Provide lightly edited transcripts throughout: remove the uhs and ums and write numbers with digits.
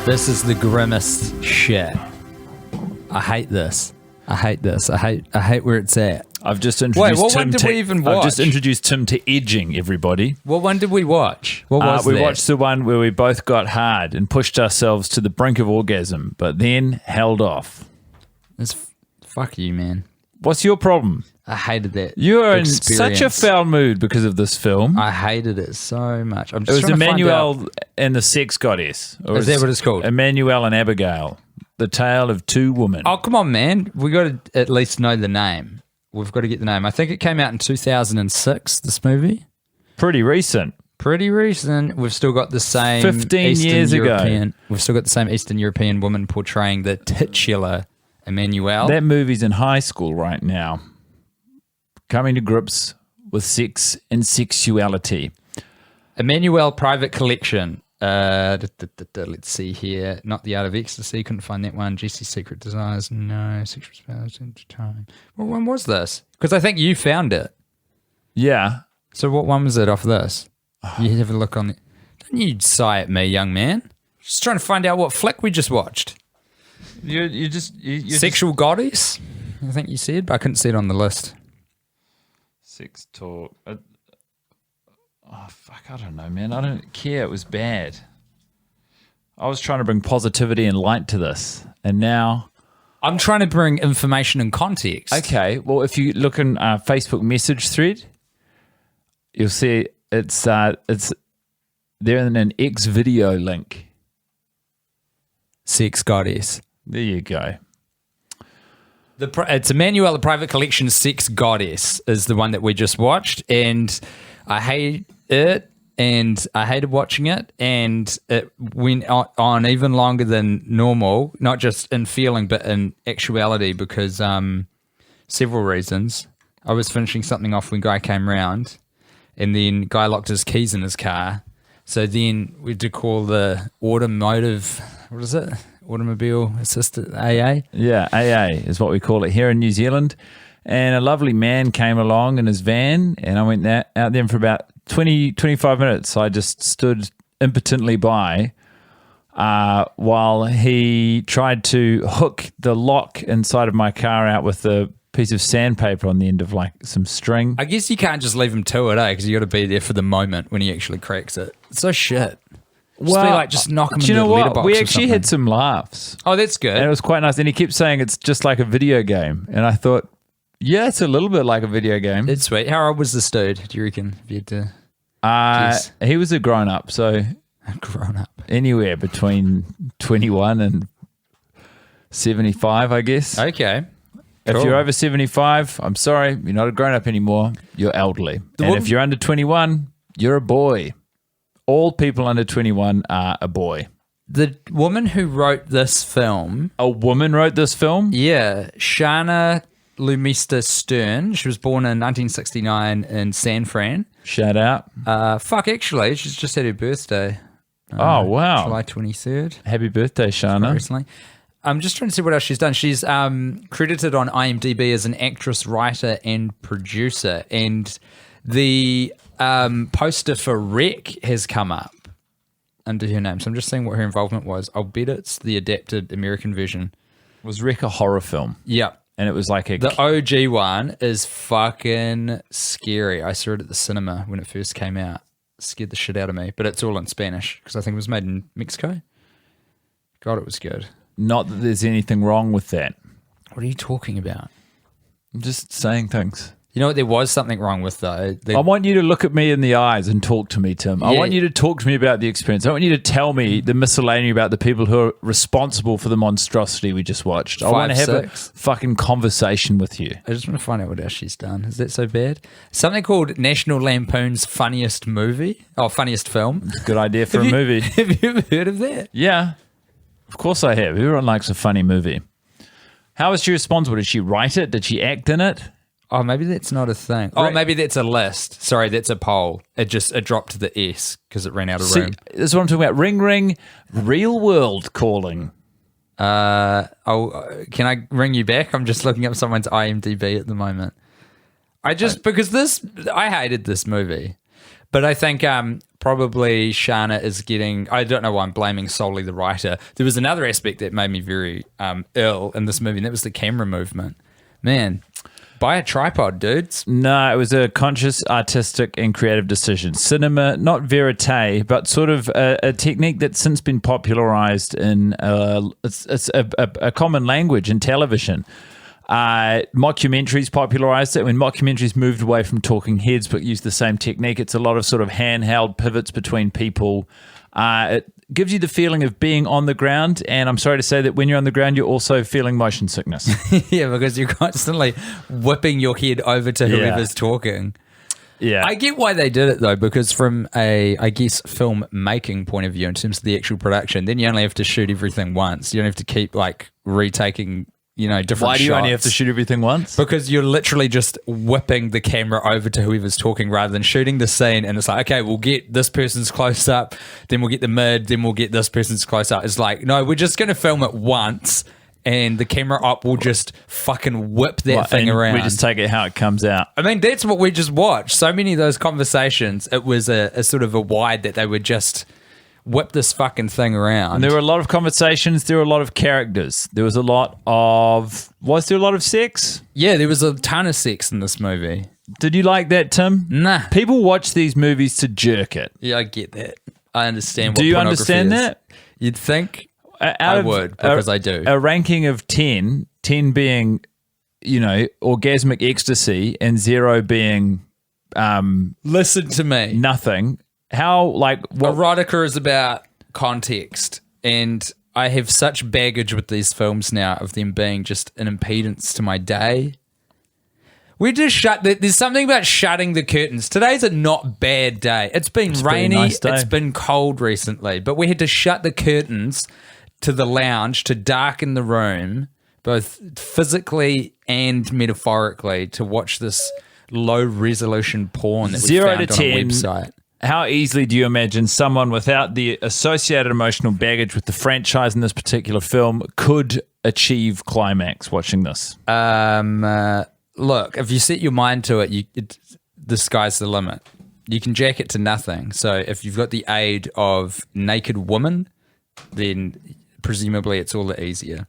This is the grimmest shit. I hate this. I hate this. I hate where it's at. I've just introduced what one did we even watch? I've just introduced Tim to edging, everybody. What one did we watch? What was we that? watched the one where we both got hard and pushed ourselves to the brink of orgasm, but then held off. Fuck you, man. What's your problem? I hated that. You are experience. in such a foul mood because of this film. I hated it so much. I'm It just was Emmanuel and the Sex Goddess. Is that what it's called? Emmanuel and Abigail. The Tale of Two Women. Oh, come on, man. We got to at least know the name. We've got to get the name. I think it came out in 2006, this movie. Pretty recent. Pretty recent. We've still got the same 15 Eastern years European, ago. We've still got the same Eastern European woman portraying the titular Emmanuel. That movie's in high school right now. Coming to grips with sex and sexuality. Emmanuel Private Collection. Let's see here. Not The Art of Ecstasy. Couldn't find that one. Jesse's Secret Desires. No. Sexual Spells into Time. What one was this? Because I think you found it. Yeah. So what one was it off this? You have a look on it. Don't you sigh at me, young man. Just trying to find out what flick we just watched. You're Sexual Goddess, I think you said, but I couldn't see it on the list. Sex talk. Fuck, I don't know, man. I don't care. It was bad. I was trying to bring positivity and light to this, and now I'm trying to bring information and context. Okay, well, if you look in our Facebook message thread, you'll see it's there in an X video link. Sex Goddess. There you go. It's Emmanuel, the Private Collection. Sex Goddess is the one that we just watched, and I hate it, and I hated watching it, and it went on even longer than normal, not just in feeling, but in actuality, because several reasons. I was finishing something off when Guy came round, and then Guy locked his keys in his car, so then we had to call the automotive, what is it? Automobile Assistant, AA? Yeah, AA is what we call it here in New Zealand. And a lovely man came along in his van, and I went out there for about 20, 25 minutes. I just stood impotently by while he tried to hook the lock inside of my car out with a piece of sandpaper on the end of like some string. I guess you can't just leave him to it, because you got to be there for the moment when he actually cracks it. It's so shit. Just knock him do you into know the what? letterbox We or actually something. had some laughs. Oh, that's good. And it was quite nice. And he kept saying it's just like a video game. And I thought, yeah, it's a little bit like a video game. It's sweet. How old was this dude, do you reckon? If you had to guess? He was a grown-up, so Grown up. anywhere between 21 and 75, I guess. Okay. If Cool. you're over 75, I'm sorry, you're not a grown-up anymore. You're elderly. And if you're under 21, you're a boy. All people under 21 are a boy. The woman who wrote this film, A woman wrote this film? yeah, Shana Lumista Stern. She was born in 1969 in San Fran. Shout out. Actually, she's just had her birthday. Oh, wow. July 23rd. Happy birthday, Shana. Recently. I'm just trying to see what else she's done. She's credited on IMDb as an actress, writer, and producer. And the poster for Rec has come up under her name. So I'm just seeing what her involvement was. I'll bet it's the adapted American version. Was Rec a horror film? Yep. And it was like The OG one is fucking scary. I saw it at the cinema when it first came out. It scared the shit out of me. But it's all in Spanish because I think it was made in Mexico. God, it was good. Not that there's anything wrong with that. What are you talking about? I'm just saying things. You know what? There was something wrong with though. I want you to look at me in the eyes and talk to me, Tim. I Yeah. want you to talk to me about the experience. I want you to tell me the miscellany about the people who are responsible for the monstrosity we just watched. I want to have 5-6. a fucking conversation with you. I just want to find out what else she's done. Is that so bad? Something called National Lampoon's Funniest Movie. Oh, Funniest Film. Good idea for a movie. Have you ever heard of that? Yeah, of course I have. Everyone likes a funny movie. How was she responsible? Did she write it? Did she act in it? Oh, maybe that's not a thing. Oh, maybe that's a list. Sorry, that's a poll. It dropped to the S because it ran out of room. This is what I'm talking about. Ring, ring, real world calling. Can I ring you back? I'm just looking up someone's IMDb at the moment. Because I hated this movie, But I think probably Shana is getting, I don't know why I'm blaming solely the writer. There was another aspect that made me very ill in this movie, and that was the camera movement. Man, buy a tripod, dudes. No, it was a conscious, artistic, and creative decision. Cinema, not verite, but sort of a technique that's since been popularized in it's a common language in television. Mockumentaries popularized it. When mockumentaries moved away from talking heads but used the same technique, it's a lot of sort of handheld pivots between people. It gives you the feeling of being on the ground, and I'm sorry to say that when you're on the ground, you're also feeling motion sickness. Yeah, because you're constantly whipping your head over to whoever's talking. Yeah. I get why they did it, though, because from a, I guess, film making point of view, in terms of the actual production, then you only have to shoot everything once. You don't have to keep, like, retaking, different shots. Why do you only have to shoot everything once? Because you're literally just whipping the camera over to whoever's talking rather than shooting the scene, and it's like, okay, we'll get this person's close up, then we'll get the mid, then we'll get this person's close up. It's like, no, we're just going to film it once, and the camera op will just fucking whip that thing around. We just take it how it comes out. I mean, that's what we just watched. So many of those conversations, it was a sort of a wide that they would just whip this fucking thing around. And there were a lot of conversations. There were a lot of characters. There was a lot of... Was there a lot of sex? Yeah, there was a ton of sex in this movie. Did you like that, Tim? Nah. People watch these movies to jerk it. Yeah, I get that. I understand what Do you pornography understand is. that? You'd think I would, because I do. A ranking of 10 being, orgasmic ecstasy, and 0 being... Listen to me. Nothing. How, like... What? Erotica is about context, and I have such baggage with these films now of them being just an impedance to my day. We just there's something about shutting the curtains. Today's a not bad day. It's been rainy. A nice day. It's been cold recently, but we had to shut the curtains to the lounge to darken the room, both physically and metaphorically, to watch this low resolution porn that we 0 found to on a 10. website. How easily do you imagine someone without the associated emotional baggage with the franchise in this particular film could achieve climax watching this? Look, if you set your mind to it, the sky's the limit. You can jack it to nothing. So if you've got the aid of naked woman, then presumably it's all the easier.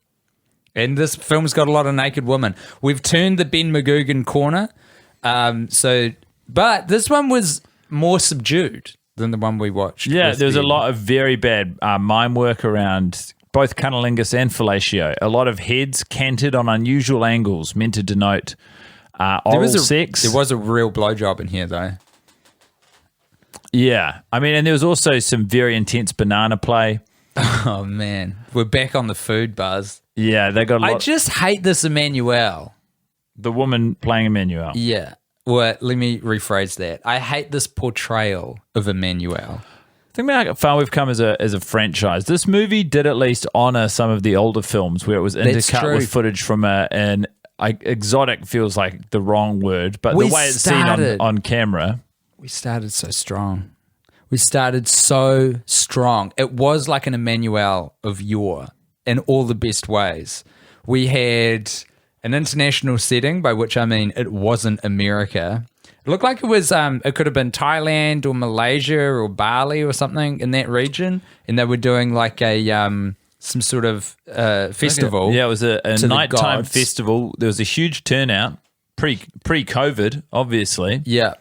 And this film's got a lot of naked women. We've turned the Ben McGugan corner. But this one was more subdued than the one we watched. Yeah, there's a lot of very bad mime work around both cunnilingus and fellatio. A lot of heads canted on unusual angles meant to denote oral sex. There was a real blowjob in here, though. Yeah. I mean, and there was also some very intense banana play. Oh, man. We're back on the food buzz. Yeah, they got a lot. I just hate this Emmanuel. The woman playing Emmanuel. Yeah. Well, let me rephrase that. I hate this portrayal of Emmanuel. Think about how far we've come as a franchise. This movie did at least honor some of the older films where it was intercut with footage from an exotic feels like the wrong word, but the way it's seen on camera. We started so strong. It was like an Emmanuel of yore in all the best ways. We had an international setting, by which I mean it wasn't America. It looked like it was. It could have been Thailand or Malaysia or Bali or something in that region, and they were doing like a some sort of festival. Yeah, it was a nighttime festival. There was a huge turnout pre-COVID, obviously. Yeah,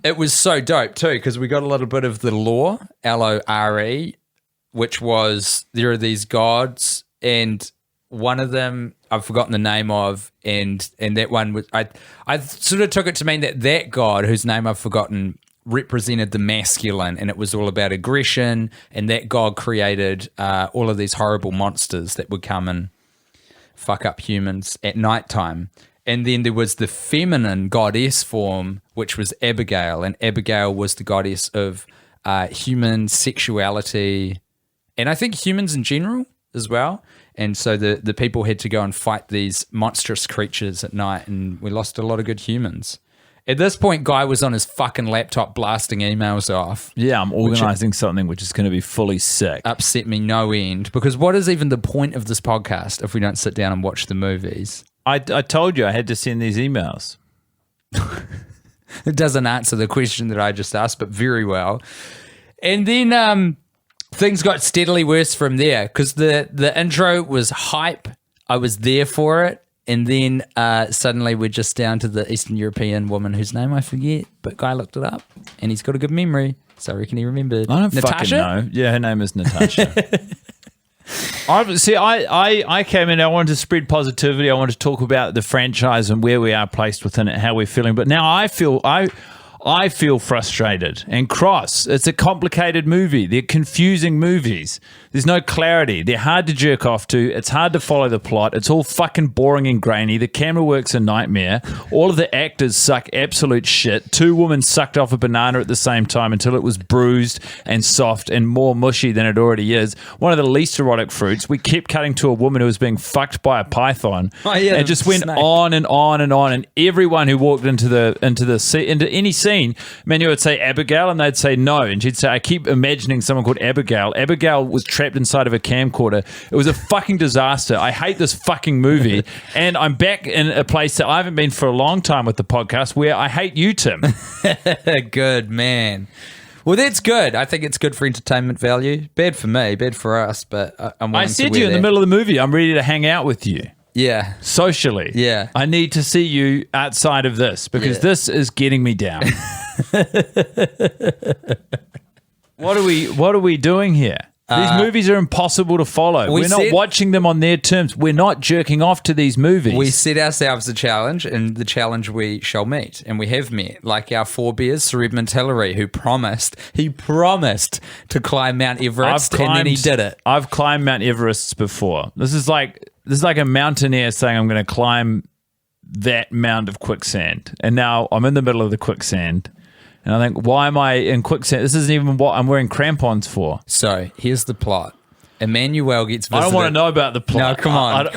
it was so dope too because we got a little bit of the lore, Lore, which was there are these gods and one of them I've forgotten the name of, and that one was I sort of took it to mean that god whose name I've forgotten represented the masculine, and it was all about aggression, and that god created all of these horrible monsters that would come and fuck up humans at nighttime. And then there was the feminine goddess form, which was Abigail, and Abigail was the goddess of human sexuality, and I think humans in general as well. And so the people had to go and fight these monstrous creatures at night, and we lost a lot of good humans. At this point, Guy was on his fucking laptop blasting emails off. Yeah, I'm organising something which is going to be fully sick. Upset me no end, because what is even the point of this podcast if we don't sit down and watch the movies? I told you I had to send these emails. It doesn't answer the question that I just asked, but very well. And then things got steadily worse from there because the intro was hype. I was there for it. And then suddenly we're just down to the Eastern European woman whose name I forget, but Guy looked it up and he's got a good memory. So I reckon he remembered. I don't Natasha? fucking know. Yeah, her name is Natasha. I came in, I wanted to spread positivity. I wanted to talk about the franchise and where we are placed within it, how we're feeling. But now I feel frustrated and cross. It's a complicated movie. They're confusing movies. There's no clarity. They're hard to jerk off to. It's hard to follow the plot. It's all fucking boring and grainy. The camera work's a nightmare. All of the actors suck absolute shit. Two women sucked off a banana at the same time until it was bruised and soft and more mushy than it already is. One of the least erotic fruits. We kept cutting to a woman who was being fucked by a python. Oh, yeah, and just went on and on and on. And everyone who walked into any scene, Manuel would say Abigail and they'd say no. And she'd say, I keep imagining someone called Abigail. Abigail was trapped inside of a camcorder. It was a fucking disaster. I hate this fucking movie. And I'm back in a place that I haven't been for a long time with the podcast where I hate you, Tim. Good, man. Well, that's good. I think it's good for entertainment value. Bad for me, bad for us, but I'm willing I said to to you in the that. middle of the movie, I'm ready to hang out with you. Yeah. Socially. Yeah. I need to see you outside of this because this is getting me down. What are we doing here? These movies are impossible to follow. We're not watching them on their terms. We're not jerking off to these movies. We set ourselves a challenge, and the challenge we shall meet, and we have met. Like our forebears, Sir Edmund Hillary, who promised to climb Mount Everest, and then he did it. I've climbed Mount Everest before. This is like a mountaineer saying, I'm going to climb that mound of quicksand. And now I'm in the middle of the quicksand. And I think, why am I in quicksand? This isn't even what I'm wearing crampons for. So here's the plot. Emmanuel gets visited. I don't want to know about the plot. No, come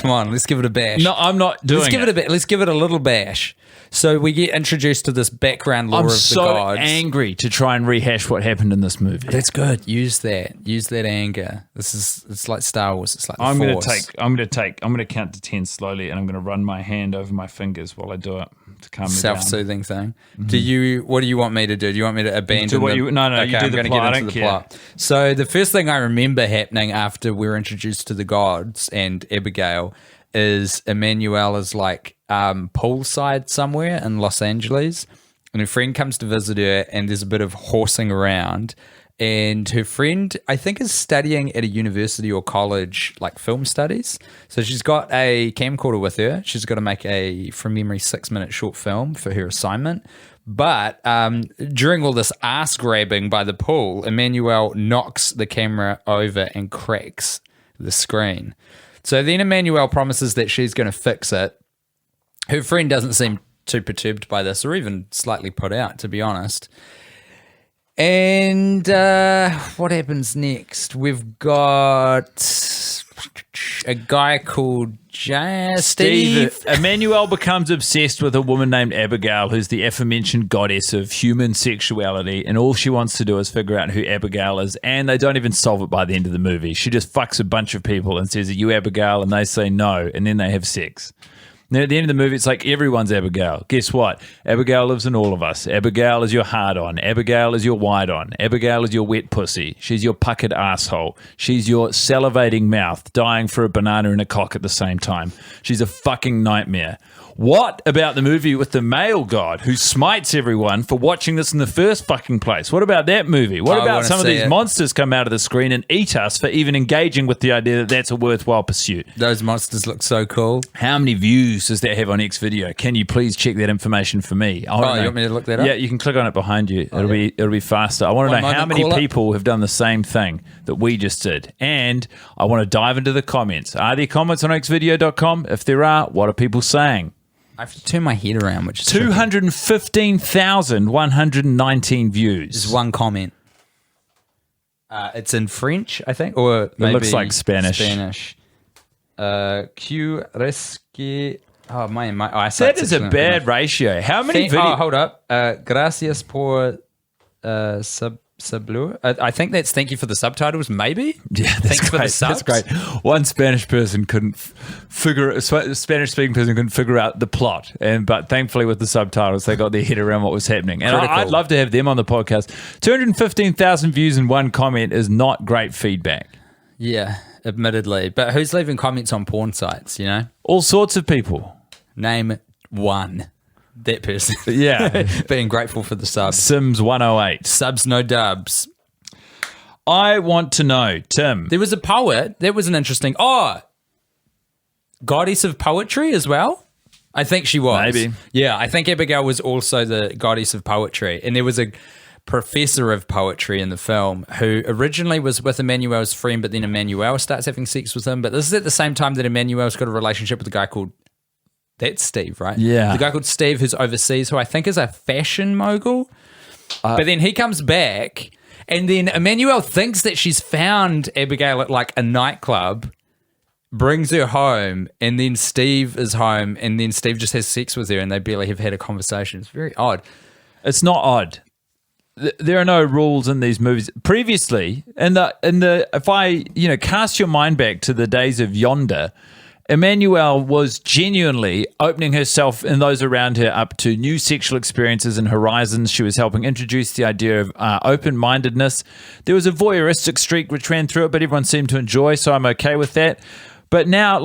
on. Let's give it a bash. No, I'm not doing it. Let's give it a little bash. So we get introduced to this background lore of the gods. I'm so angry to try and rehash what happened in this movie. That's good. Use that anger. It's like Star Wars. It's like the I'm Force. going to count to 10 slowly, and I'm going to run my hand over my fingers while I do it to calm me down. Self-soothing thing. Mm-hmm. What do you want me to do? Do you want me to abandon No, okay, you do I'm the plot. I don't care. So the first thing I remember happening after we're introduced to the gods and Abigail is Emmanuel is like poolside somewhere in Los Angeles, and her friend comes to visit her, and there's a bit of horsing around, and her friend I think is studying at a university or college, like film studies. So she's got a camcorder with her. She's got to make from memory 6-minute short film for her assignment. But during all this ass grabbing by the pool, Emmanuel knocks the camera over and cracks the screen. So then Emmanuel promises that she's going to fix it. Her friend doesn't seem too perturbed by this or even slightly put out, to be honest. And what happens next? We've got a guy called Steve. Emmanuel becomes obsessed with a woman named Abigail, who's the aforementioned goddess of human sexuality, and all she wants to do is figure out who Abigail is, and they don't even solve it by the end of the movie. She just fucks a bunch of people and says, are you Abigail? And they say no, and then they have sex. Then at the end of the movie, it's like everyone's Abigail. Guess what? Abigail lives in all of us. Abigail is your hard-on. Abigail is your wide-on. Abigail is your wet pussy. She's your puckered asshole. She's your salivating mouth, dying for a banana and a cock at the same time. She's a fucking nightmare. What about the movie with the male god who smites everyone for watching this in the first fucking place? What about that movie? What about some of these monsters come out of the screen and eat us for even engaging with the idea that that's a worthwhile pursuit? Those monsters look so cool. How many views does that have on X video? Can you please check that information for me? You want me to look that up? Yeah, you can click on it behind you. It'll be faster. I want to know how many people have done the same thing that we just did. And I want to dive into the comments. Are there comments on xvideo.com? If there are, what are people saying? I have to turn my head around, which is 215,119 views. There's one comment. It's in French, I think, or maybe it looks like Spanish. Q resque. Oh, my that is a bad ratio. How many videos? Oh, hold up. Gracias por Subblue. I think that's thank you for the subtitles, maybe? Yeah, Thanks for the subs. That's great. One Spanish person couldn't Spanish-speaking person couldn't figure out the plot, but thankfully with the subtitles, they got their head around what was happening. And I'd love to have them on the podcast. 215,000 views and one comment is not great feedback. Yeah, admittedly. But who's leaving comments on porn sites, you know? All sorts of people. Name one. That person. Yeah. Being grateful for the subs. Sims 108. Subs, no dubs. I want to know, Tim. There was a poet. That was an interesting... goddess of poetry as well? I think she was. Maybe. Yeah, I think Abigail was also the goddess of poetry. And there was a professor of poetry in the film who originally was with Emmanuel's friend, but then Emmanuel starts having sex with him. But this is at the same time that Emmanuel's got a relationship with a guy called... That's Steve, right? Yeah. The guy called Steve who's overseas, who I think is a fashion mogul. But then he comes back, and then Emmanuel thinks that she's found Abigail at like a nightclub, brings her home, and then Steve is home, and then Steve just has sex with her, and they barely have had a conversation. It's very odd. It's not odd. There are no rules in these movies. Previously, if I cast your mind back to the days of Yonder, Emmanuel was genuinely opening herself and those around her up to new sexual experiences and horizons. She was helping introduce the idea of open-mindedness. There was a voyeuristic streak which ran through it, but everyone seemed to enjoy, so I'm okay with that. But now,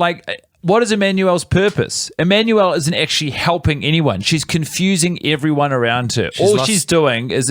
what is Emmanuel's purpose? Emmanuel isn't actually helping anyone. She's confusing everyone around her. She's doing is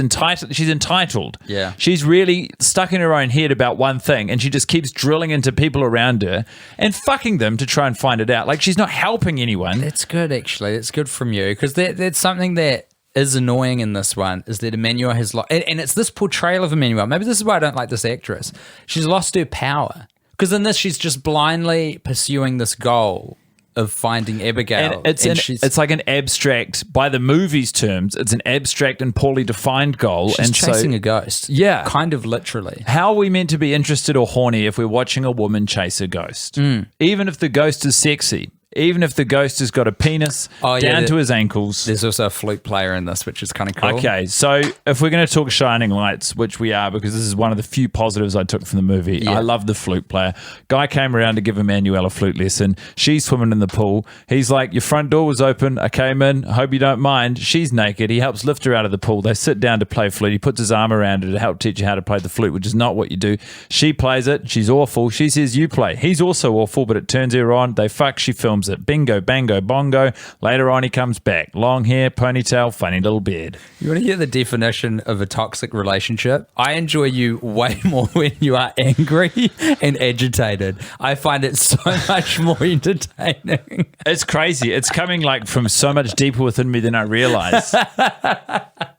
she's entitled. Yeah. She's really stuck in her own head about one thing, and she just keeps drilling into people around her and fucking them to try and find it out. Like, she's not helping anyone. That's good, actually. That's good from you, because that's something that is annoying in this one, is that Emmanuel has lost... And it's this portrayal of Emmanuel. Maybe this is why I don't like this actress. She's lost her power. Because in this, she's just blindly pursuing this goal of finding Abigail. And it's like an abstract, by the movie's terms, it's an abstract and poorly defined goal. She's chasing a ghost. Yeah. Kind of literally. How are we meant to be interested or horny if we're watching a woman chase a ghost? Even if the ghost is sexy. Even if the ghost has got a penis down to his ankles. There's also a flute player in this, which is kind of cool. Okay, so if we're going to talk shining lights, which we are, because this is one of the few positives I took from the movie. Yeah. I love the flute player. Guy came around to give Emmanuel a flute lesson. She's swimming in the pool. He's like, your front door was open. I came in. I hope you don't mind. She's naked. He helps lift her out of the pool. They sit down to play flute. He puts his arm around her to help teach her how to play the flute, which is not what you do. She plays it. She's awful. She says, you play. He's also awful, but it turns her on. They fuck. She films it. Bingo, bango, bongo. Later on, he comes back. Long hair, ponytail, funny little beard. You want to hear the definition of a toxic relationship? I enjoy you way more when you are angry and agitated. I find it so much more entertaining. It's crazy. It's coming like from so much deeper within me than I realize.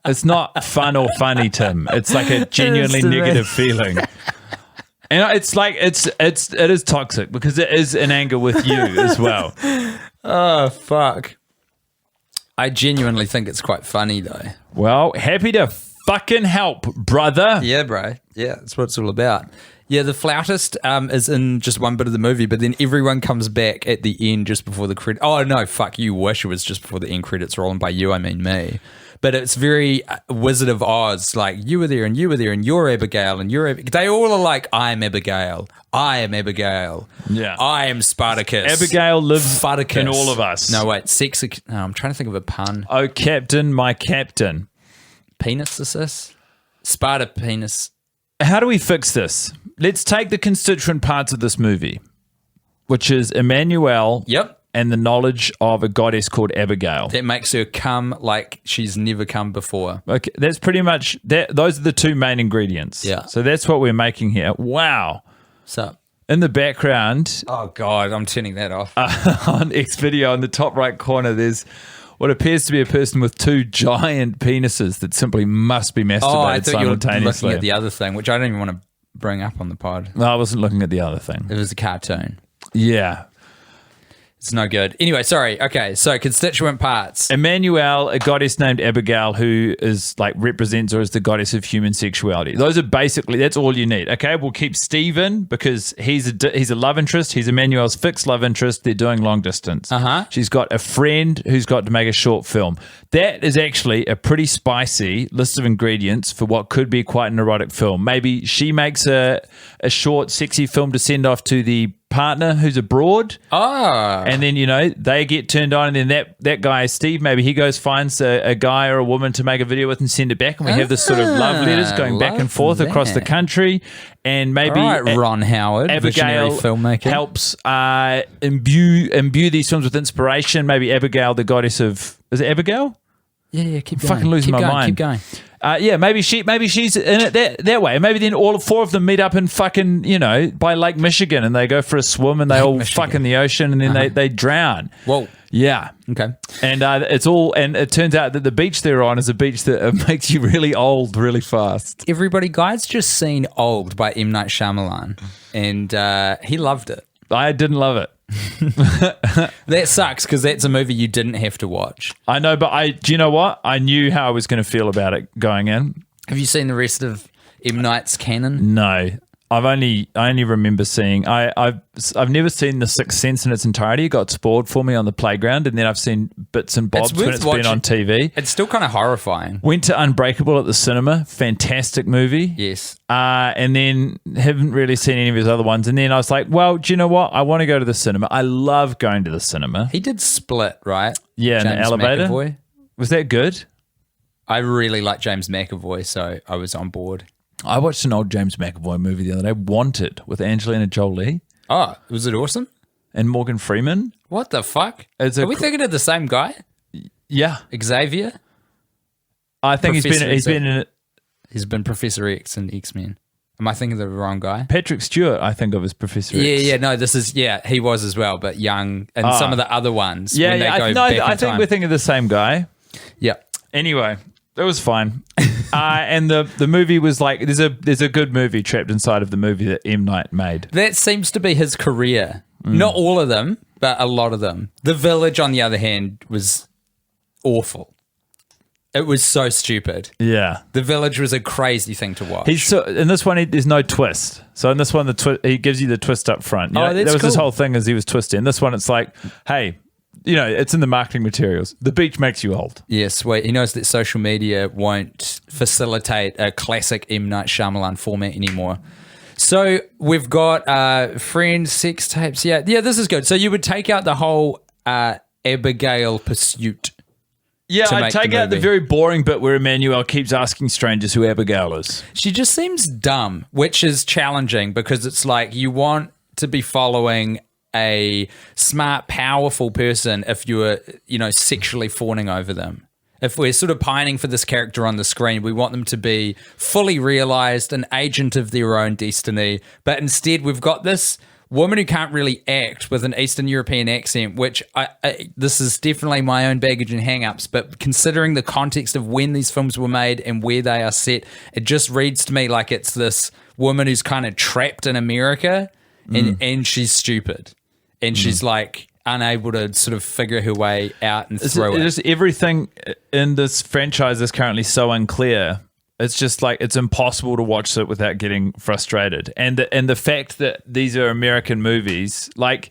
It's not fun or funny, Tim. It's like a genuinely negative feeling. And it's like it is toxic because it is in anger with you as well. Oh, fuck. I genuinely think it's quite funny, though. Well, happy to fucking help, brother. Yeah, bro. Yeah, that's what it's all about. Yeah, the flautist is in just one bit of the movie, but then everyone comes back at the end just before the credit. Oh, no, fuck, you wish it was just before the end credits roll, and by you, I mean me. But it's very Wizard of Oz, like, you were there, and you're Abigail, and you're they all are like, I'm Abigail. I am Abigail. Yeah. I am Spartacus. Abigail lives Spartacus. in all of us. No, wait, I'm trying to think of a pun. Oh, Captain, my captain. Penis assist? Sparta penis. How do we fix this? Let's take the constituent parts of this movie, which is Emmanuel. Yep. And the knowledge of a goddess called Abigail. That makes her come like she's never come before. Okay, that's pretty much that. Those are the two main ingredients. Yeah. So that's what we're making here. Wow. So in the background. Oh God, I'm turning that off. On X video in the top right corner, there's what appears to be a person with two giant penises that simply must be masturbated I thought simultaneously. You were looking at the other thing, which I don't even want to bring up on the pod. No, I wasn't looking at the other thing. It was a cartoon. Yeah. It's no good. Anyway, sorry. Okay, so constituent parts. Emmanuel, a goddess named Abigail, who is like represents or is the goddess of human sexuality. Those are basically, that's all you need. Okay, we'll keep Stephen because he's a love interest. He's Emmanuel's fixed love interest. They're doing long distance. She's got a friend who's got to make a short film. That is actually a pretty spicy list of ingredients for what could be quite an erotic film. Maybe she makes a short, sexy film to send off to the partner who's abroad. And then, they get turned on, and then that guy, Steve, maybe he goes, finds a guy or a woman to make a video with and send it back. And we have this sort of love letters going back and forth across the country. And maybe Ron Howard, Abigail filmmaker, helps imbue these films with inspiration. Maybe Abigail, the goddess of, is it Abigail? Yeah, keep going. Fucking losing my mind. Keep going. Maybe she's in it that way. Maybe then all four of them meet up in fucking, by Lake Michigan, and they go for a swim, and they all fuck in the ocean, and then they drown. Whoa. Yeah. Okay. And it turns out that the beach they're on is a beach that makes you really old really fast. Everybody, guys, just seen Old by M. Night Shyamalan, and he loved it. I didn't love it. That sucks because that's a movie you didn't have to watch. I know, but do you know what? I knew how I was going to feel about it going in. Have you seen the rest of M. Night's canon? No. I only remember seeing I've never seen The Sixth Sense in its entirety. It got spoiled for me on the playground, and then I've seen bits and bobs when it's been on TV. It's still kind of horrifying. Went to Unbreakable at the cinema, fantastic movie. Yes. And then haven't really seen any of his other ones. And then I was like, well, do you know what? I want to go to the cinema. I love going to the cinema. He did Split, right? Yeah, in the elevator. McAvoy. Was that good? I really like James McAvoy, so I was on board. I watched an old James McAvoy movie the other day, Wanted, with Angelina Jolie. Oh, was it awesome? And Morgan Freeman. What the fuck? Are we thinking of the same guy? Yeah. Xavier? I think he's been in it. He's been Professor X in X-Men. Am I thinking of the wrong guy? Patrick Stewart, I think of as Professor X. Yeah, no, he was as well, but young, and some of the other ones. I think we're thinking of the same guy. Yeah. Anyway, it was fine. And the movie was like, there's a good movie trapped inside of the movie that M. Night made. That seems to be his career. Not all of them, but a lot of them. The Village, on the other hand, was awful. It was so stupid. Yeah. The Village was a crazy thing to watch. In this one, there's no twist. So in this one, he gives you the twist up front. That's that was cool. His whole thing as he was twisting. In this one, it's like, hey, it's in the marketing materials. The beach makes you old. Yeah, sweet. He knows that social media won't facilitate a classic M. Night Shyamalan format anymore. So we've got friends, sex tapes. Yeah, this is good. So you would take out the whole Abigail pursuit. Yeah, I'd take out the very boring bit where Emmanuel keeps asking strangers who Abigail is. She just seems dumb, which is challenging because it's like you want to be following a smart, powerful person if you're, sexually fawning over them. If we're sort of pining for this character on the screen, we want them to be fully realized, an agent of their own destiny. But instead, we've got this woman who can't really act with an Eastern European accent, which this is definitely my own baggage and hang-ups, but considering the context of when these films were made and where they are set, it just reads to me like it's this woman who's kind of trapped in America and she's stupid. And she's like unable to sort of figure her way out and through it. Just everything in this franchise is currently so unclear. It's just like it's impossible to watch it without getting frustrated. And the fact that these are American movies, like,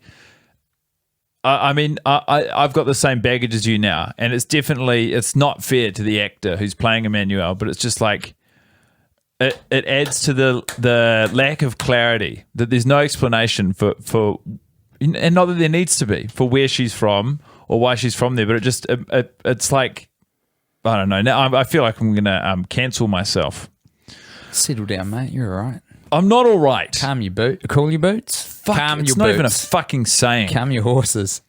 I've got the same baggage as you now, and it's not fair to the actor who's playing Emmanuel, but it's just like it adds to the lack of clarity that there's no explanation for. And not that there needs to be for where she's from or why she's from there, but it's like, I don't know. Now I feel like I'm going to cancel myself. Settle down, mate. You're all right. I'm not all right. Calm your boot. Cool your boots. Fuck, Calm it's your not boots. even a fucking saying. Calm your horses.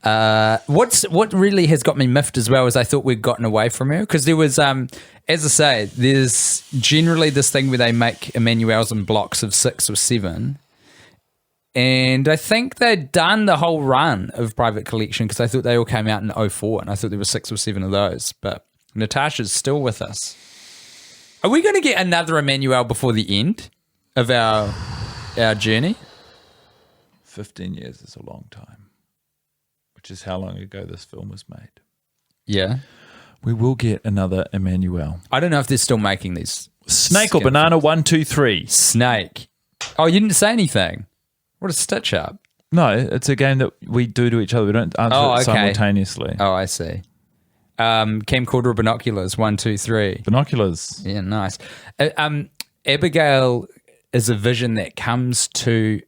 What really has got me miffed as well is I thought we'd gotten away from her because there was, as I say, there's generally this thing where they make Emmanuel's in blocks of 6 or 7. And I think they'd done the whole run of Private Collection because I thought they all came out in 2004 and I thought there were 6 or 7 of those. But Natasha's still with us. Are we going to get another Emmanuel before the end of our journey? 15 years is a long time, which is how long ago this film was made. Yeah. We will get another Emmanuel. I don't know if they're still making these. Snake or banana, 1, 2, 3. Snake. Oh, you didn't say anything. What a stitch up. No, it's a game that we do to each other. We don't answer it simultaneously. Oh, I see. Camcorder or binoculars, 1, 2, 3. Binoculars. Yeah, nice. Abigail is a vision that comes to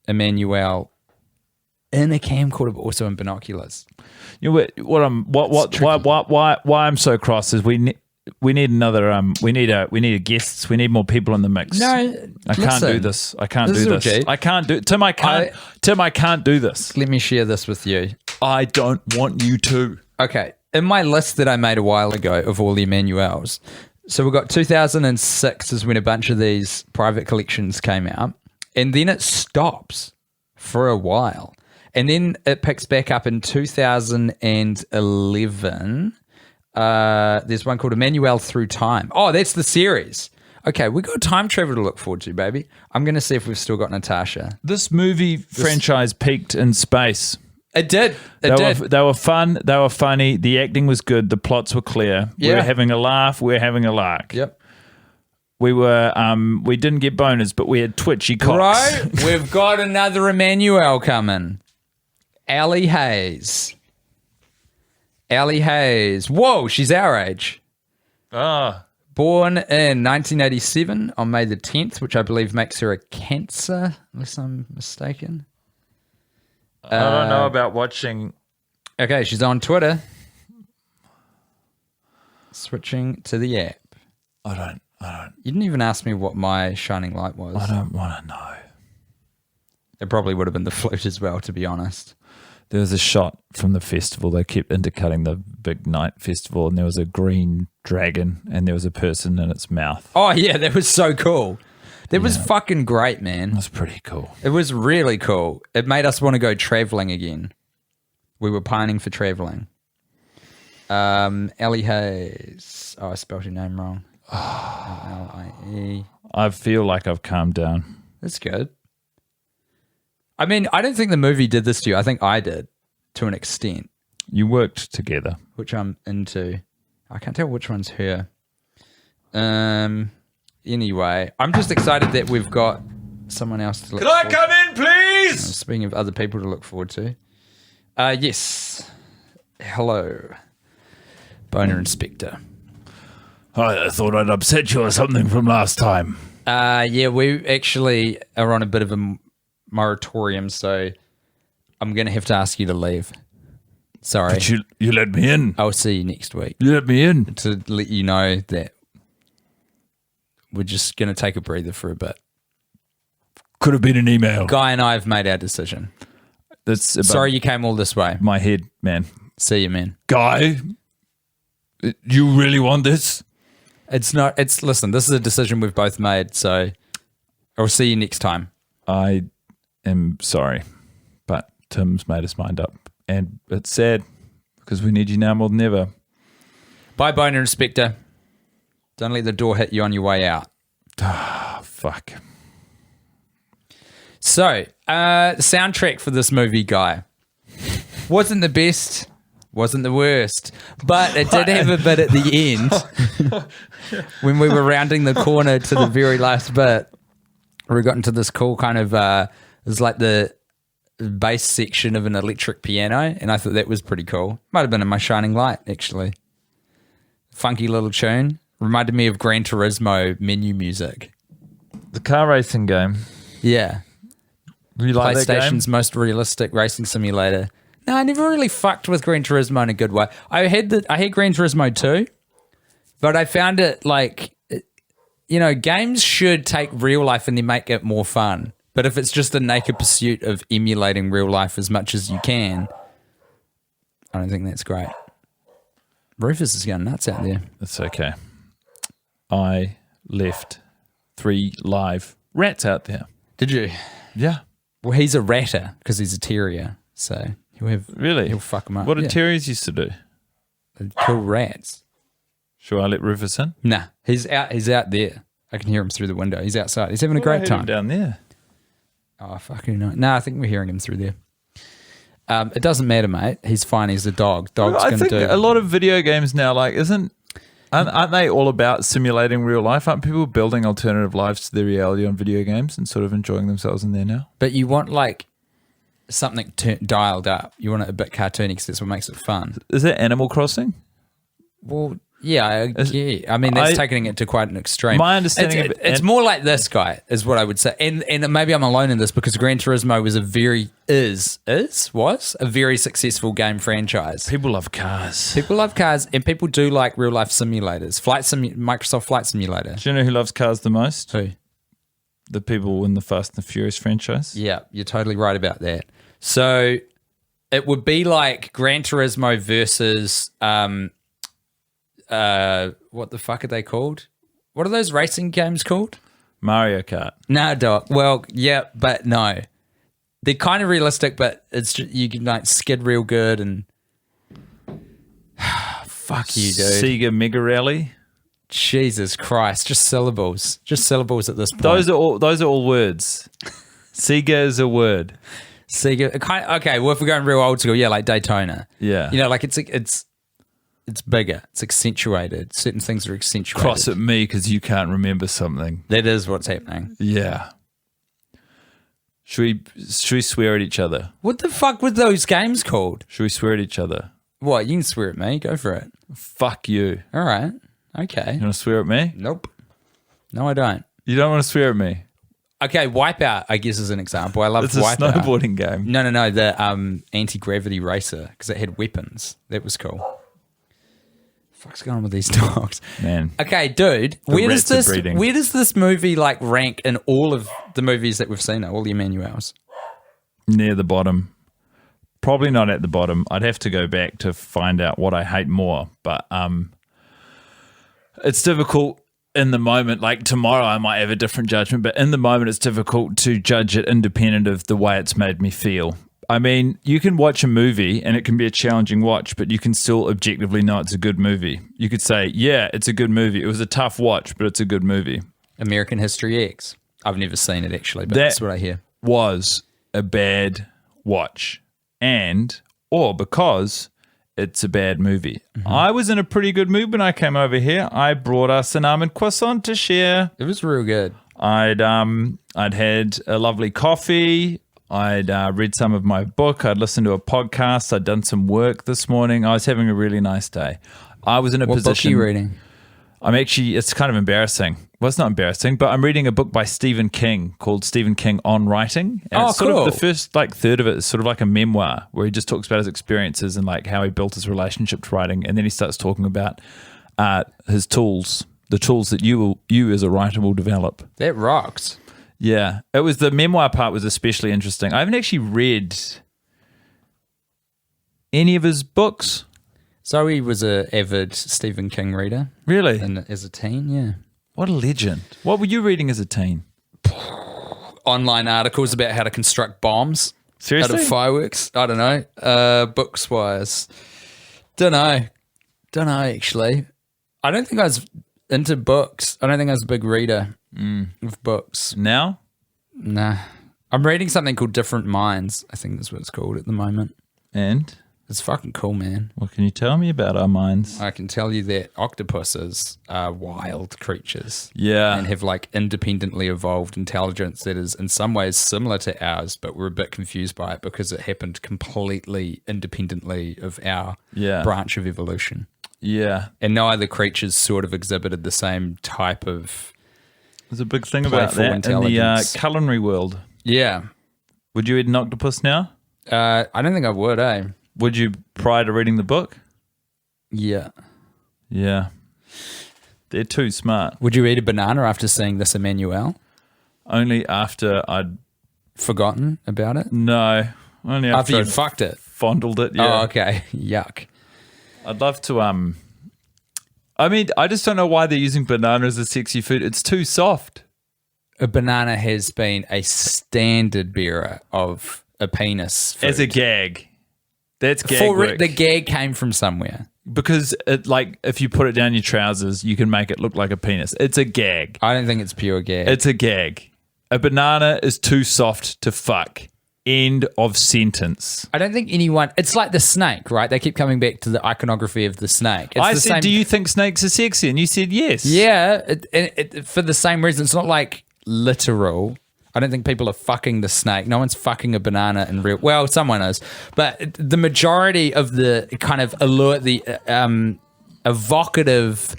Emmanuel in a camcorder, but also in binoculars. You know why I'm so cross is we need another we need a guests. We need more people in the mix. No, I can't do this. I can't do this. Okay. I can't do Tim. I can't do this. Let me share this with you. I don't want you to. Okay, in my list that I made a while ago of all the Emmanuels, so we got 2006 is when a bunch of these private collections came out, and then it stops for a while. And then it picks back up in 2011. There's one called Emmanuel Through Time. Oh, that's the series. Okay, we got time travel to look forward to, baby. I'm going to see if we've still got Natasha. This movie franchise peaked in space. It did. They were fun. They were funny. The acting was good. The plots were clear. Yeah. We were having a laugh. We were having a lark. Yep. We were. We didn't get boners, but we had twitchy cocks. Right, we've got another Emmanuel coming. Allie Hayes. Whoa, she's our age. Ah. Born in 1987 on May the 10th, which I believe makes her a Cancer, unless I'm mistaken. I don't know about watching. Okay, she's on Twitter. Switching to the app. I don't. You didn't even ask me what my shining light was. I don't want to know. It probably would have been the flute as well, to be honest. There was a shot from the festival. They kept intercutting the big night festival, and there was a green dragon, and there was a person in its mouth. Oh, yeah, that was so cool. That was fucking great, man. It was pretty cool. It was really cool. It made us want to go traveling again. We were pining for traveling. Ellie Hayes. Oh, I spelled your name wrong. L-I-E. I feel like I've calmed down. That's good. I mean, I don't think the movie did this to you. I think I did, to an extent. You worked together. Which I'm into. I can't tell which one's her. Anyway, I'm just excited that we've got someone else to look forward to. Can I come in, please? Speaking of other people to look forward to. Yes. Hello. Boner Inspector. I thought I'd upset you or something from last time. Yeah, we actually are on a bit of a moratorium, so I'm going to have to ask you to leave. Sorry. But you let me in. I'll see you next week. You let me in. To let you know that we're just going to take a breather for a bit. Could have been an email. Guy and I have made our decision. That's about Sorry you came all this way. my head, man. See you, man. Guy, you really want this? Listen, this is a decision we've both made, so I'll see you next time. I am sorry, but Tim's made his mind up. And it's sad because we need you now more than ever. Bye, Boner Inspector. Don't let the door hit you on your way out. Ah, fuck. So, the soundtrack for this movie, Guy, wasn't the best, wasn't the worst, but it did have a bit at the end when we were rounding the corner to the very last bit. We got into this cool kind of, it was like the bass section of an electric piano, and I thought that was pretty cool. Might have been in my shining light, actually. Funky little tune. Reminded me of Gran Turismo menu music. The car racing game. Yeah. You like that game? PlayStation's most realistic racing simulator. No, I never really fucked with Gran Turismo in a good way. I had Gran Turismo 2, but I found it like, you know, games should take real life and then make it more fun. But if it's just a naked pursuit of emulating real life as much as you can, I don't think that's great. Rufus is going nuts out there. That's okay. I left 3 live rats out there. Did you? Yeah. Well, he's a ratter because he's a terrier, so he'll fuck them up. What did terriers used to do? They'd kill rats. Should I let Rufus in? Nah, he's out there. I can hear him through the window. He's outside. He's having a great time. Down there. Oh, fuck, who knows? No, I think we're hearing him through there. It doesn't matter, mate. He's fine. He's a dog. Dog's I going to think do. a lot of video games now, like, aren't they all about simulating real life? Aren't people building alternative lives to their reality on video games and sort of enjoying themselves in there now? But you want, like, something dialed up. You want it a bit cartoony because that's what makes it fun. Is that Animal Crossing? Well, yeah, I mean, that's taking it to quite an extreme. My understanding it's more like this guy is what I would say, and maybe I'm alone in this because Gran Turismo was a very successful game franchise. People love cars. People love cars, and people do like real life simulators. Microsoft Flight Simulator. Do you know who loves cars the most? Who? The people in the Fast and the Furious franchise. Yeah, you're totally right about that. So it would be like Gran Turismo versus what the fuck are they called? What are those racing games called? Mario Kart. No, Doc. Well, yeah, but no. They're kind of realistic, but it's just, you can like skid real good and fuck you, dude. Sega Mega Rally. Jesus Christ, just syllables at this point. Those are all words. Sega is a word. Sega. Okay, well, if we're going real old school, yeah, like Daytona. Yeah. You know, like it's bigger. It's accentuated. Certain things are accentuated. Cross at me because you can't remember something. That is what's happening. Yeah. Should we swear at each other? What the fuck were those games called? Should we swear at each other? What? You can swear at me. Go for it. Fuck you. All right. Okay. You want to swear at me? Nope. No, I don't. You don't want to swear at me? Okay, Wipeout, I guess, is an example. I love Wipeout. It's a snowboarding game. No, the anti-gravity racer, because it had weapons. That was cool. Fuck's going on with these dogs, man? Okay, dude, where does this movie like rank in all of the movies that we've seen? All the Emmanuels? Near the bottom. Probably not at the bottom. I'd have to go back to find out what I hate more. But it's difficult in the moment. Like tomorrow, I might have a different judgment. But in the moment, it's difficult to judge it independent of the way it's made me feel. I mean, you can watch a movie and it can be a challenging watch, but you can still objectively know it's a good movie. You could say, yeah, it's a good movie. It was a tough watch, but it's a good movie. American History X. I've never seen it actually, but that's what I hear. Was a bad watch or because it's a bad movie. Mm-hmm. I was in a pretty good mood when I came over here. I brought us an almond croissant to share. It was real good. I'd had a lovely coffee. I'd read some of my book. I'd listened to a podcast. I'd done some work this morning. I was having a really nice day. I was in a position. What book are you reading? It's kind of embarrassing. Well, it's not embarrassing, but I'm reading a book by Stephen King called Stephen King on Writing. And it's sort of the first third of it is sort of like a memoir where he just talks about his experiences and like how he built his relationship to writing. And then he starts talking about his tools, the tools that you as a writer will develop. That rocks. Yeah. The memoir part was especially interesting. I haven't actually read any of his books. Zoe was an avid Stephen King reader. Really? And as a teen, yeah. What a legend. What were you reading as a teen? Online articles about how to construct bombs. Seriously? Out of fireworks. I don't know. Books wise. Don't know actually. I don't think I was into books. I don't think I was a big reader of books. Now? Nah. I'm reading something called Different Minds. I think that's what it's called at the moment. And? It's fucking cool, man. What can you tell me about our minds? I can tell you that octopuses are wild creatures. Yeah. And have like independently evolved intelligence that is in some ways similar to ours, but we're a bit confused by it because it happened completely independently of our branch of evolution. Yeah. And no other creatures sort of exhibited the same type of There's a big thing about that in the culinary world. Yeah. Would you eat an octopus now? I don't think I would, eh? Would you prior to reading the book? Yeah. Yeah. They're too smart. Would you eat a banana after seeing this Emmanuel? Only after I'd forgotten about it? No. Only after you'd fucked it. Fondled it, yeah. Oh, okay. Yuck. I'd love to I mean, I just don't know why they're using banana as a sexy food. It's too soft. A banana has been a standard bearer of a penis food. As a gag. That's gag work. The gag came from somewhere. Because if you put it down your trousers, you can make it look like a penis. It's a gag. I don't think it's pure gag. It's a gag. A banana is too soft to fuck. End of sentence. I don't think anyone. It's like the snake, right? They keep coming back to the iconography of the snake. It's I the said, same, do you think snakes are sexy? And you said yes. Yeah, for the same reason. It's not like literal. I don't think people are fucking the snake. No one's fucking a banana in real. Well, someone is, but the majority of the kind of evocative,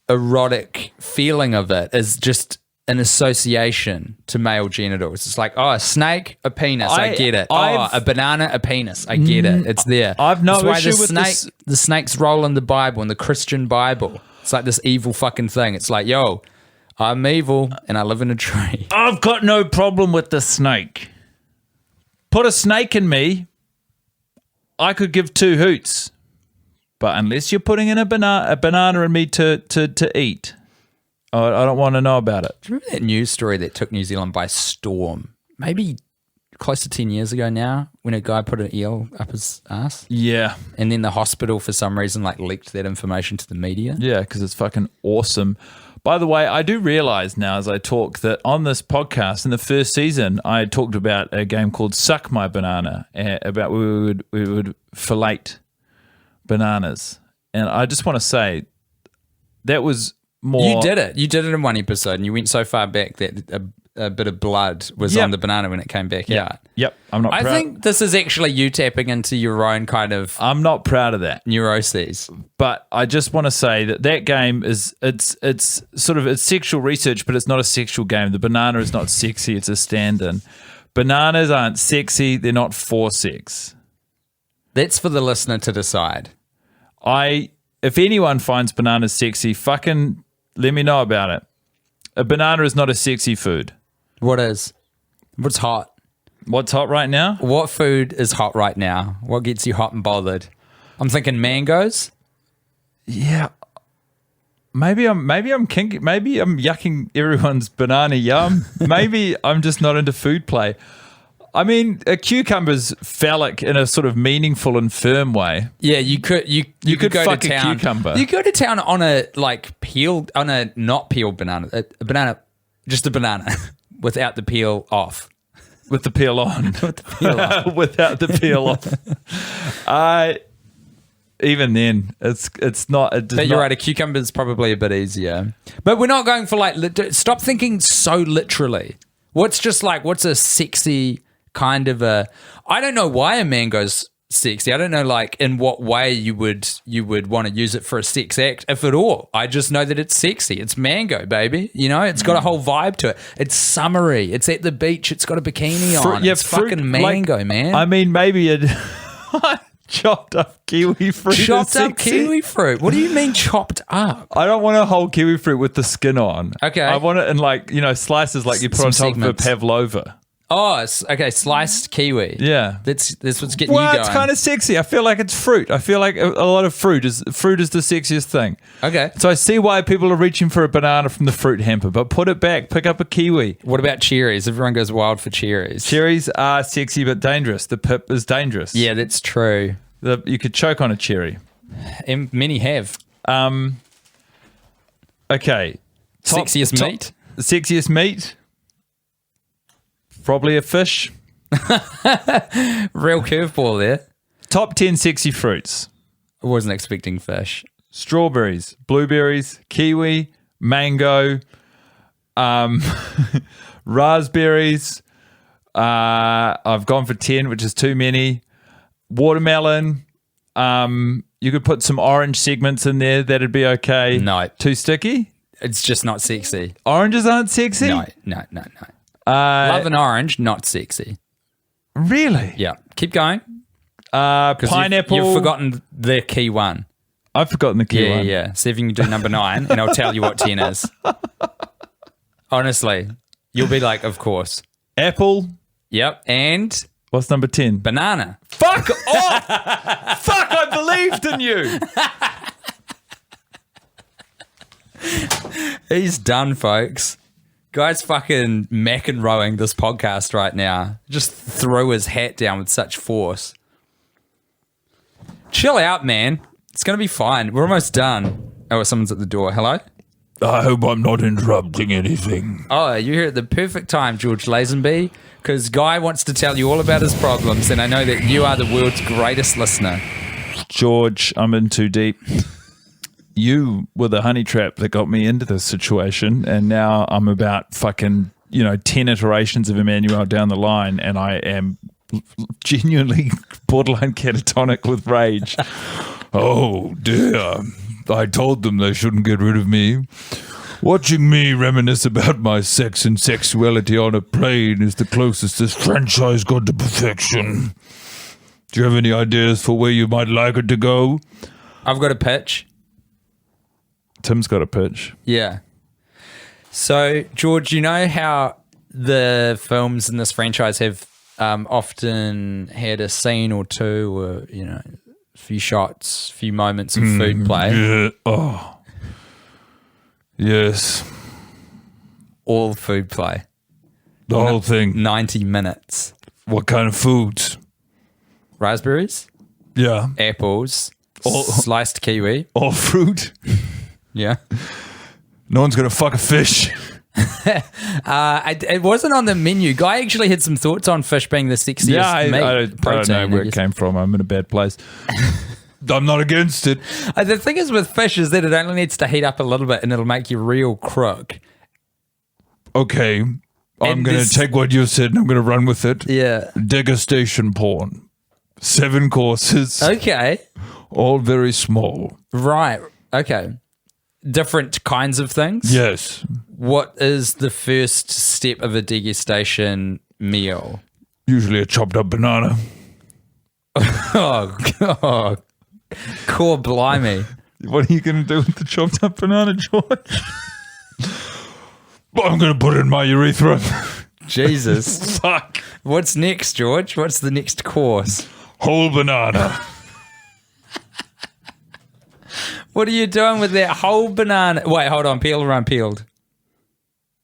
erotic feeling of it is just an association to male genitals. It's like, oh, a snake, a penis, I get it. A banana, a penis, I get it. It's there. I've no That's issue why with this. the snake's role in the Bible, in the Christian Bible. It's like this evil fucking thing. It's like, yo, I'm evil and I live in a tree. I've got no problem with the snake. Put a snake in me, I could give two hoots. But unless you're putting in a banana in me to eat, I don't want to know about it. Do you remember that news story that took New Zealand by storm? Maybe close to 10 years ago now, when a guy put an eel up his ass. Yeah. And then the hospital, for some reason, like leaked that information to the media. Yeah, because it's fucking awesome. By the way, I do realize now as I talk that on this podcast, in the first season, I talked about a game called Suck My Banana, about we would fillet bananas. And I just want to say that was more... You did it. You did it in one episode, and you went so far back that a bit of blood was on the banana when it came back out. Yep. I'm not proud. I think this is actually you tapping into your own kind of I'm not proud of that. neuroses. But I just want to say that game is it's sort of it's sexual research, but it's not a sexual game. The banana is not sexy, it's a stand-in. Bananas aren't sexy, they're not for sex. That's for the listener to decide. If anyone finds bananas sexy, fucking let me know about it. A banana is not a sexy food. What is? What's hot? What's hot right now? What food is hot right now? What gets you hot and bothered? I'm thinking mangoes. Yeah. Maybe I'm kinky. Maybe I'm yucking everyone's banana yum. Maybe I'm just not into food play. I mean, a cucumber's phallic in a sort of meaningful and firm way. Yeah, you could go fuck to a town. cucumber. You go to town on a not peeled banana, a banana, just a banana without the peel off. With the peel on. With the peel off. Without the peel off. Even then, it's not. But you're right, a cucumber's probably a bit easier. But we're not going for stop thinking so literally. What's a sexy kind of a... I don't know why a mango's sexy. I don't know in what way you would want to use it for a sex act, if at all. I just know that it's sexy. It's mango, baby. You know, it's got a whole vibe to it. It's summery. It's at the beach. It's got a bikini on. It's fucking mango, man. I mean, maybe a chopped up kiwi fruit. Chopped up kiwi fruit. What do you mean chopped up? I don't want a whole kiwi fruit with the skin on. Okay. I want it in slices like you put on top segments. of a pavlova. Oh, okay, sliced kiwi. Yeah. That's what's getting you going. It's kind of sexy. I feel like it's fruit. I feel like a lot of fruit is the sexiest thing. Okay. So I see why people are reaching for a banana from the fruit hamper, but put it back. Pick up a kiwi. What about cherries? Everyone goes wild for cherries. Cherries are sexy but dangerous. The pip is dangerous. Yeah, that's true. You could choke on a cherry. And many have. Okay. Sexiest meat? Sexiest meat? Probably a fish. Real curveball there. Top 10 sexy fruits. I wasn't expecting fish. Strawberries, blueberries, kiwi, mango, raspberries. I've gone for 10, which is too many. Watermelon. You could put some orange segments in there. That'd be okay. No. Too sticky? It's just not sexy. Oranges aren't sexy? No. Love an orange, not sexy. Really? Yeah. Keep going. Pineapple. You've forgotten the key one. I've forgotten the key one. Yeah. See if you can do number 9 and I'll tell you what 10 is. Honestly. You'll be like, of course. Apple. Yep. And what's number 10? banana. Fuck off! Fuck, I believed in you. He's done, folks. Guy's fucking McEnroeing this podcast right now. Just threw his hat down with such force. Chill out, man. It's going to be fine. We're almost done. Oh, someone's at the door. Hello? I hope I'm not interrupting anything. Oh, you're here at the perfect time, George Lazenby, because Guy wants to tell you all about his problems, and I know that you are the world's greatest listener. George, I'm in too deep. You were the honey trap that got me into this situation, and now I'm about fucking, 10 iterations of Emmanuel down the line, and I am genuinely borderline catatonic with rage. Oh, dear. I told them they shouldn't get rid of me. Watching me reminisce about my sex and sexuality on a plane is the closest this franchise got to perfection. Do you have any ideas for where you might like it to go? I've got a pitch. Tim's got a pitch. Yeah. So, George, you know how the films in this franchise have often had a scene or two or, a few shots, a few moments of food play? Yeah. Oh. Yes. All food play. The whole thing. 90 minutes. What kind of foods? Raspberries, Yeah. apples, All- sliced kiwi. All fruit. Yeah. No one's going to fuck a fish. It wasn't on the menu. Guy actually had some thoughts on fish being the sexiest Yeah, meat. I don't protein, know where I it guess. came from. I'm in a bad place. I'm not against it. The thing is with fish is that it only needs to heat up a little bit and it'll make you real crook. Okay. I'm going this- to take what you said and I'm going to run with it. Yeah. Degustation porn. 7 courses. Okay. All very small. Right. Okay. Different kinds of things. Yes. What is the first step of a degustation meal? Usually a chopped up banana. Oh, God. Core blimey. What are you going to do with the chopped up banana, George? I'm going to put it in my urethra. Jesus. Fuck. What's next, George? What's the next course? Whole banana. What are you doing with that whole banana? Wait, hold on. Peeled or unpeeled?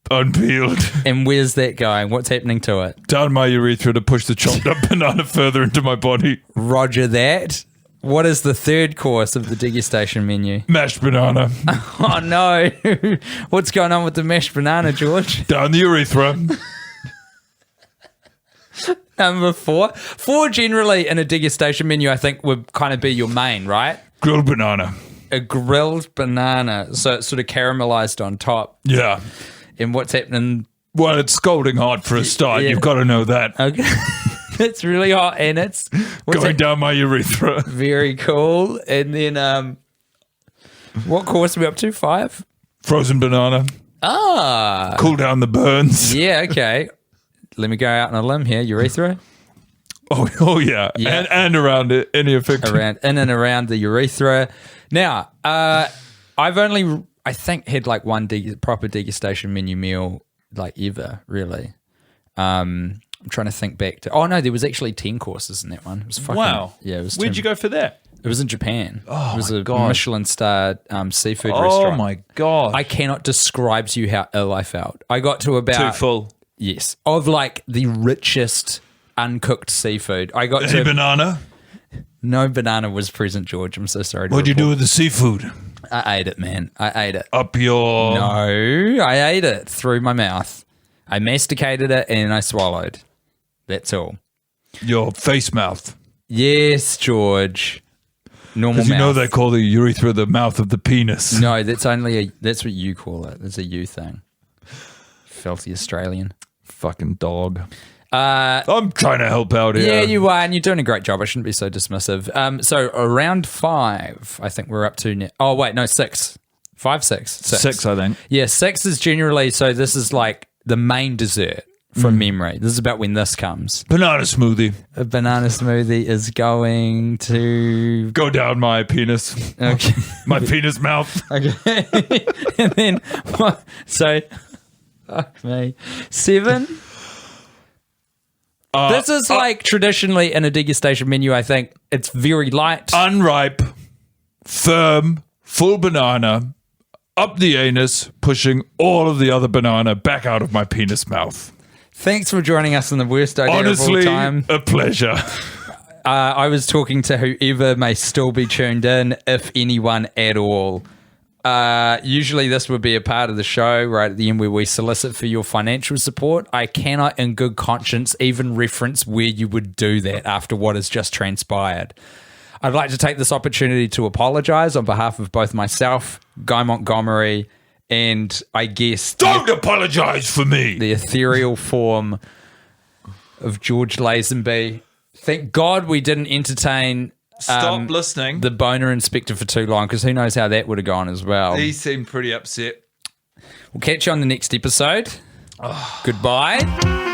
Unpeeled. And where's that going? What's happening to it? Down my urethra to push the chopped up banana further into my body. Roger that. What is the third course of the degustation menu? Mashed banana. Oh, no. What's going on with the mashed banana, George? Down the urethra. Number 4. 4 generally in a degustation menu, I think, would kind of be your main, right? Grilled banana. A grilled banana. So it's sort of caramelized on top. Yeah. And what's happening? Well, it's scalding hot for a start. Yeah. You've got to know that. Okay. It's really hot and it's Going down my urethra. very cool. And then what course are we up to? 5? Frozen banana. Ah. Cool down the burns. Yeah, okay. Let me go out on a limb here. Urethra. Oh yeah. Yeah. And around it. Any effect. In and around the urethra. Now, I've only, I think, had like one proper degustation menu meal like ever, really. I'm trying to think back to. Oh no, there was actually 10 courses in that one. It was fucking, Wow. Yeah, it was. Where'd you go for that? It was in Japan. Oh, it was my a God. Michelin-starred seafood Oh restaurant. my God. I cannot describe to you how ill I felt. I got to Too about full. yes of like the richest uncooked seafood. I got Any to banana? no banana was present, George. I'm so sorry. What'd you do with the seafood? I ate it, man. I ate it. Up your... No, I ate it through my mouth. I masticated it and I swallowed. That's all. Your face mouth. Yes, George. Normal Because mouth. you know they call the urethra the mouth of the penis. No, that's what you call it. It's a you thing. Filthy Australian. Fucking dog. I'm trying to help out here. Yeah, you are, and you're doing a great job. I shouldn't be so dismissive. So around 5, I think we're up to now. Oh, wait, no, 6. 5, 6. 6, I think. Yeah, 6 is generally, so this is like the main dessert from memory. This is about when this comes. Banana smoothie. A banana smoothie is going to... Go down my penis. Okay. My penis mouth. Okay. And then, what? So, fuck me. 7? This is like traditionally in a degustation menu, I think. It's very light. Unripe, firm, full banana, up the anus, pushing all of the other banana back out of my penis mouth. Thanks for joining us in the worst idea Honestly, of all time. a pleasure. I was talking to whoever may still be tuned in, if anyone at all. Usually this would be a part of the show right at the end where we solicit for your financial support. I cannot in good conscience even reference where you would do that after what has just transpired. I'd like to take this opportunity to apologize on behalf of both myself, Guy Montgomery, and I guess... Don't apologize for me! The ethereal form of George Lazenby. Thank God we didn't entertain... Stop listening. The boner inspector for too long, because who knows how that would have gone as well. He seemed pretty upset. We'll catch you on the next episode. Goodbye.